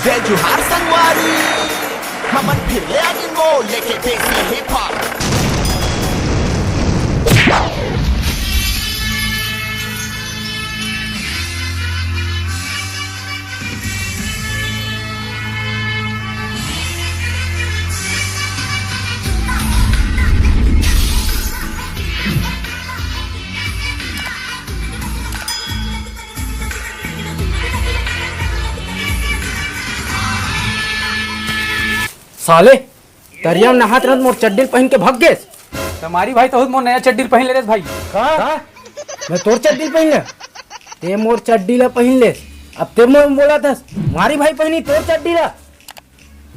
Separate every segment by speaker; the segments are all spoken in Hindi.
Speaker 1: वेल जुहार संगवारी हमन फिर ले आगे वो लेके देसी हिप हॉप
Speaker 2: साले दरिया में नहात रहत मोर चड्डी पहन के भाग गए।
Speaker 3: तुम्हारी भाई तो मोर नया चड्डी पहन ले रे भाई।
Speaker 2: का मैं तोर चड्डी पहन ले ते मोर चड्डी ला पहन ले। अब ते मोर बोला था मारी भाई पहनी तोर चड्डी ला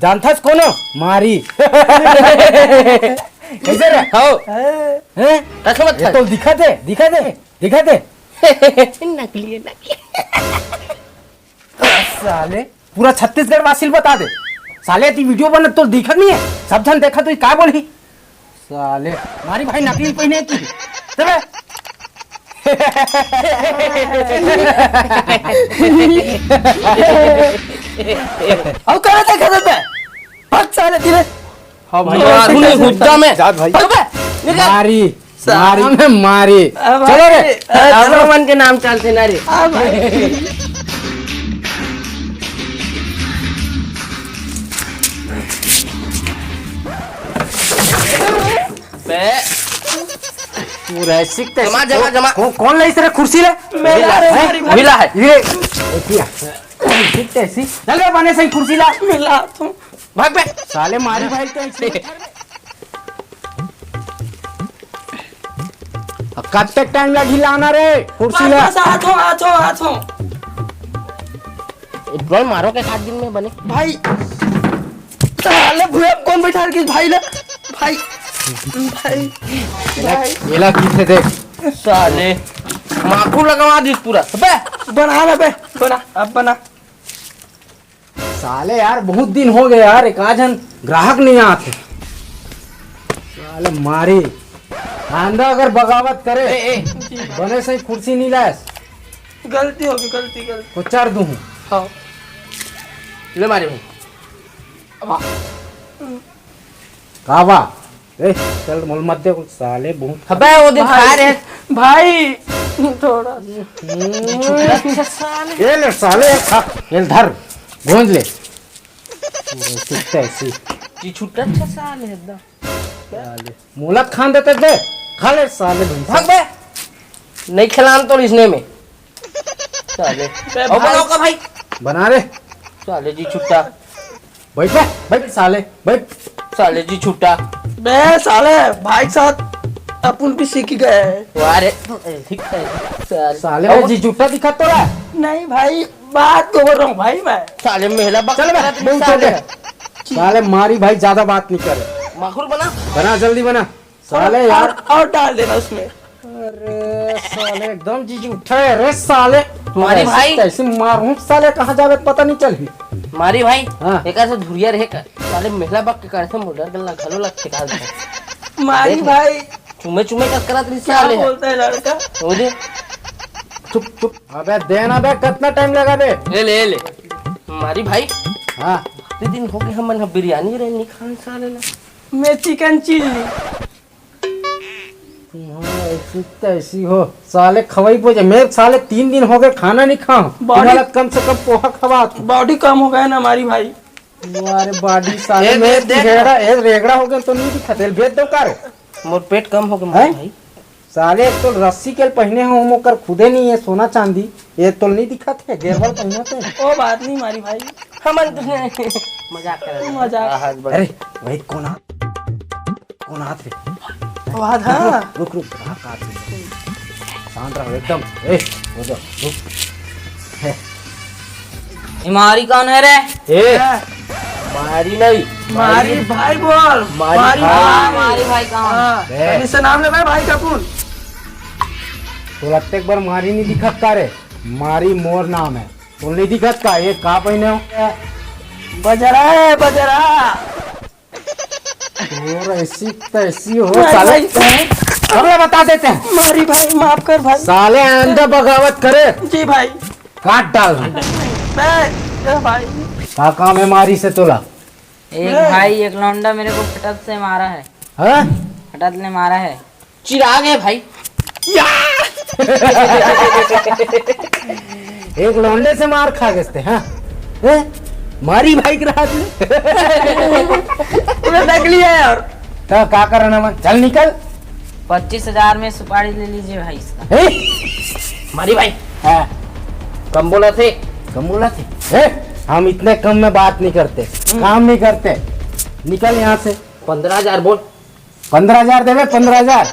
Speaker 2: जानथस कोनो मारी कैसे रे हो हैं
Speaker 4: रख मत
Speaker 2: तो दिखा दे
Speaker 4: नकली नकली
Speaker 2: साले पूरा छत्तीसगढ़ वासिल बता दे साले ती वीडियो बन तो दिखत नहीं है सब जन देखा तो का बोली साले मारी भाई नकली पहने की चले
Speaker 4: अब कहां देखा दे भाग साले धीरे
Speaker 2: हां भाई
Speaker 4: तूने हुद्दा में
Speaker 2: जा भाई मारी मारी
Speaker 4: चलो
Speaker 2: चलो रे
Speaker 4: मन के नाम चलते ना रे
Speaker 2: पूरा सीखते
Speaker 4: जमा
Speaker 2: कौन लाई तेरे कुर्सी ले
Speaker 4: मिला है
Speaker 2: ये सीखते सी चल रे बने सही कुर्सी ला
Speaker 4: मिला तुम भाग बे
Speaker 2: साले मारी भाई तो ऐसे अब कब तक टाइम लगी लाना रे कुर्सी ला
Speaker 4: हाथों बॉल मारो के 7 दिन में बने भाई साले भूया कौन बैठा के भाई ले भाई
Speaker 2: येला कितने देख
Speaker 4: साले माकू लगवा दी पूरा बे बना अब बना
Speaker 2: साले यार बहुत दिन हो गए यार एक आजन ग्राहक नहीं आते साले मारी आंधा अगर बगावत करे बने सही कुर्सी नहीं लाए
Speaker 4: गलती होगी गलती
Speaker 2: तो चार दूं
Speaker 4: हाँ ले मारे भाई
Speaker 2: कावा ए चल मोल मत दे साले बहुत
Speaker 4: अबे वो दिन खा रहे भाई थोड़ा
Speaker 2: ये ले साले खा ये धर गोंद ले सीखते ऐसी
Speaker 4: जी छुट्टा अच्छा साल है एकदम
Speaker 2: साले मुलक खान देते दे खा ले साले
Speaker 4: भाग बे नहीं खिलान तो इसने में साले अब बनाओ का भाई
Speaker 2: बना रे
Speaker 4: साले जी छुट्टा
Speaker 2: बैठ साले बैठ
Speaker 4: साले जी छुट्टा बे साले भाई के साथ अपन भी सीख गए अरे ठीक है
Speaker 2: साले जी जूता दिखा तो रहा
Speaker 4: नहीं भाई बात तो बोल रहा हूँ भाई मैं साले महिला
Speaker 2: चल बे साले मारी भाई ज्यादा बात नहीं करे
Speaker 4: माखुर
Speaker 2: बना जल्दी बना साले यार
Speaker 4: और डाल देना उसमें
Speaker 2: अरे साले एकदम जी उठा है रे साले
Speaker 4: तुम्हारी भाई
Speaker 2: ऐसे मारूं साले कहाँ जावे पता नहीं चल
Speaker 4: मारी भाई
Speaker 2: हाँ।
Speaker 4: एक ऐसे धुरिया रहे कर साले महिला बाप के कर से मुडर गल्ला घलो लग ठेका दे मारी भाई चुमे कर करा तेरी साले बोलता है लड़का हो दे
Speaker 2: चुप अबे देना बे कितना टाइम लगा बे
Speaker 4: ले मारी भाई
Speaker 2: हाँ
Speaker 4: दिन हो गए हम बिरयानी रहनी खान साले ना मैं चिकन चिल्ली
Speaker 2: ऐसी हो साले खवाई पोजे मेरे साले 3 दिन हो गए खाना नहीं खाओ कम से कम पोहा खवा
Speaker 4: बॉडी कम हो गया ना हमारी भाई
Speaker 2: अरे बॉडी साले रेगड़ा हो गया तो नहीं दिखते भेज दो कर
Speaker 4: मोर पेट कम हो गया भाई
Speaker 2: साले एक तो रस्सी के पहने हो मोकर खुदे नहीं है सोना चांदी ये तो नहीं दिखाते गेरवल पहने थे
Speaker 4: ओ बात नहीं हमारी भाई हम मजाक कर मजाक
Speaker 2: अरे भाई कौन हाथ रे रुक शांत रहो एकदम
Speaker 4: मारी कौन है रे
Speaker 2: मारी नहीं
Speaker 4: मारी भाई बोल मारी भाई कौन से नाम ले भाई कपूर
Speaker 2: तो लगते एक बार मारी नहीं दिखत का रे मारी मोर नाम है तो नहीं दिखत का ये का पहने हो
Speaker 4: बजरा
Speaker 2: और ऐसी हो साले चलो बता देते हैं
Speaker 4: मारी भाई माफ कर भाई
Speaker 2: साले अंदर बगावत करे
Speaker 4: जी भाई
Speaker 2: काट डाल
Speaker 4: भाई
Speaker 2: का काम है मारी से तोला?
Speaker 5: एक भाई एक लौंडा मेरे को फटक से मारा है।
Speaker 2: हाँ?
Speaker 5: फटक ने मारा है।
Speaker 4: चिराग है भाई।
Speaker 2: एक लौंडे से मार खा गए हाँ? मारी भाई के रात में
Speaker 4: देख लिया यार।
Speaker 2: तो का करना मन चल निकल।
Speaker 5: 25,000 में सुपारी ले लीजिए भाई इसका।
Speaker 2: हे?
Speaker 4: मारी भाई
Speaker 2: हाँ,
Speaker 4: कम बोला थे।
Speaker 2: कम बोला थे हे? हम इतने कम में बात नहीं करते, काम नहीं करते। निकल यहाँ से।
Speaker 4: 15,000 बोल।
Speaker 2: 15,000 देवे 15,000।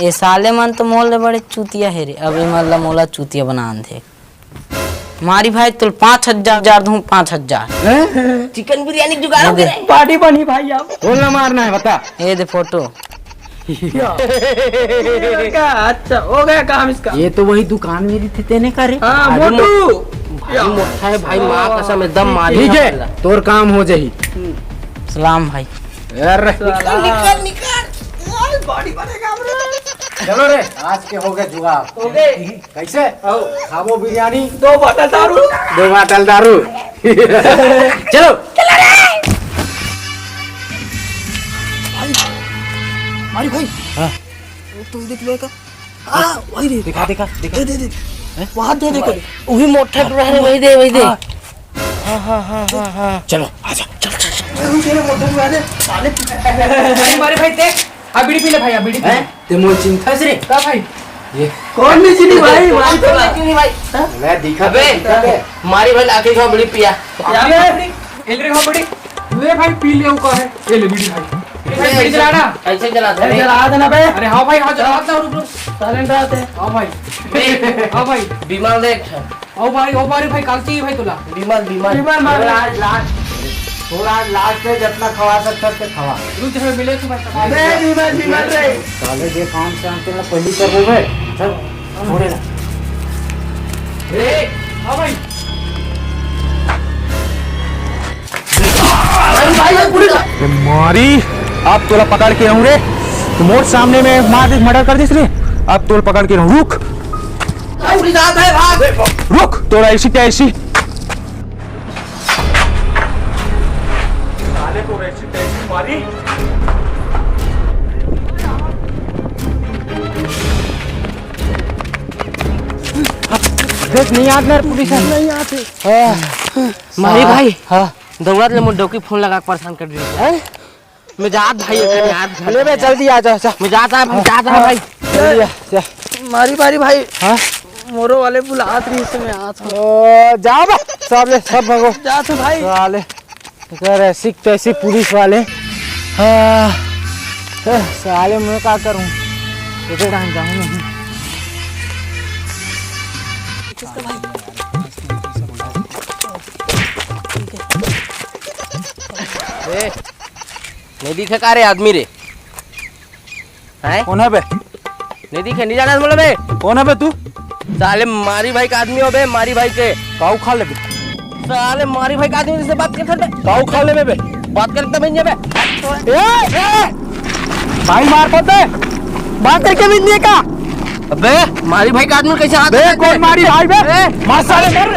Speaker 5: ये साले मन तो मोल बड़े चूतिया है रे। अभी मतलब मोला चूतिया बना दे। मारी भाई तुल 5,000 दूं 5,000।
Speaker 4: चिकन बिरयानी जुगाड़
Speaker 5: दे।
Speaker 4: पार्टी बनी भाई आप।
Speaker 2: बोलना मारना है बता।
Speaker 5: ये दे फोटो।
Speaker 4: अच्छा हो गया काम इसका।
Speaker 2: ये तो वही दुकान मेरी थी तेने का रे।
Speaker 4: हाँ मोटू भाई मोटा है भाई। माँ कसम एकदम मारी।
Speaker 2: ठीक है तोर काम हो जाही।
Speaker 5: सलाम भाई।
Speaker 2: अरे
Speaker 4: निकल निकल बॉडी बनेगा हमरे।
Speaker 2: चलो रे आज के हो गए जुगाड़।
Speaker 4: हो गए।
Speaker 2: कैसे खाबो बिरयानी
Speaker 4: 2 बोतल दारू।
Speaker 2: 2 बोतल दारू। चलो
Speaker 4: मारी भाई
Speaker 2: हाँ।
Speaker 4: तो देख लो का। हाँ वही दे।
Speaker 2: दिखा दिखा दिखा।
Speaker 4: दे वहाँ दे देखो। वही मोटा टुकड़ा है वही दे वही दे। हाँ
Speaker 2: चलो आजा चल
Speaker 3: मारे भाई देख अब बीड़ी पी ले भाई। अब बीड़ी पी ले।
Speaker 2: ते मोर चिंता से रे
Speaker 3: का भाई
Speaker 2: ये
Speaker 4: कौन नहीं चीनी भाई। मारी तो चीनी भाई।
Speaker 2: मैं दिखा
Speaker 4: अबे मारी भाई आके खाओ बड़ी पिया।
Speaker 3: एलरे खाओ बीड़ी। ले भाई पी ले का है। ये ले बीड़ी भाई। भाई बीड़ी जलाना।
Speaker 4: ऐसे जला दे।
Speaker 3: जला देना बे। अरे हाँ भाई हाँ जला दो। रुक रुक।
Speaker 4: साइलेंट रहते हैं।
Speaker 3: हाँ भाई। हाँ भाई।
Speaker 4: बीमार देख।
Speaker 3: ओ भाई भाई काल चाहिए भाई तुला।
Speaker 4: बीमार
Speaker 2: लास्ट थोड़ा लास्ट में जितना खवा सकता है खवा।
Speaker 3: रुक जा मिले तू भाई।
Speaker 4: बीमार रे।
Speaker 2: साले जे काम से आते ना पहली कर रहे हैं। चल छोड़े ना।
Speaker 3: ए हाँ भाई।
Speaker 6: मारी अब तोला पकड़ के रहूं रे। तो मोर सामने में मार मर्डर कर दिस रे। अब तोल पकड़ के रहूं। रुक
Speaker 4: पुलिस आता है भाग।
Speaker 6: रुक तोरा ऐसी क्या ऐसी। मारी
Speaker 2: देख नहीं आते पुलिस नहीं आते।
Speaker 4: मारी भाई
Speaker 2: हाँ
Speaker 4: दौड़ा ले मुझे डोकी फोन लगा परेशान कर रही है। मैं जात भाई
Speaker 2: चले बे जल्दी आ जा।
Speaker 4: मैं जाता है भाई जाता है भाई।
Speaker 2: जल्दी आ।
Speaker 4: मारी भाई
Speaker 2: हाँ
Speaker 4: मोरो वाले बुलात रही से मैं आता हूँ।
Speaker 2: ओ जा बे सब भगो
Speaker 4: जाते भाई।
Speaker 2: साले कर ऐसी तैसी पुलिस वाले। हाँ साले मैं क्या करूँ किधर डांस जाऊँ नहीं।
Speaker 4: नहीं दिखे का रे आदमी रे हैं?
Speaker 6: कौन है बे?
Speaker 4: नहीं दिखे नहीं जाना बोले बे।
Speaker 6: कौन है बे तू?
Speaker 4: साले मारी भाई का आदमी हो बे। मारी भाई के
Speaker 6: काऊ खा ले बे।
Speaker 4: साले मारी भाई का आदमी से बात कर बे।
Speaker 6: काऊ खा ले बे।
Speaker 4: बात करते बन बे।
Speaker 6: भाई मार पड़ते
Speaker 4: बात करके भी नहीं का। अबे मारी भाई का आदमी कैसे हाथ
Speaker 6: बे कौन मारी भाई बे? मार साले मार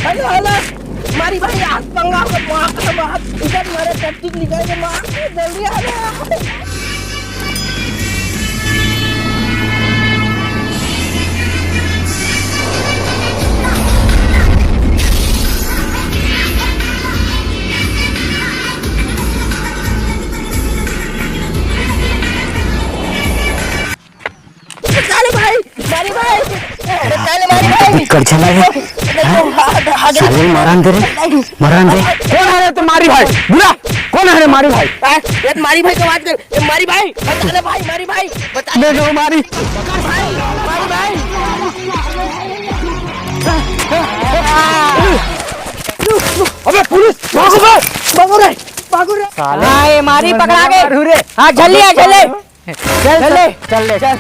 Speaker 4: हेलो मारी भाई हाथ पंगा मार हाथ इधर मारे टैक्टिक निकाल मार जल्दी आ जा।
Speaker 2: कर चला गया साले मरान दे कौन है रे तुम्हारी भाई बुरा कौन है रे मारी भाई।
Speaker 4: ये मारी भाई का बात कर। ये मारी भाई बता ले भाई मारी भाई बता
Speaker 2: ले लो मारी
Speaker 4: मारी भाई।
Speaker 2: अबे पुलिस भागो रे साले।
Speaker 5: हाँ ये मारी पकड़ा के।
Speaker 2: रे
Speaker 5: हाँ झल्ले
Speaker 2: चल ले चल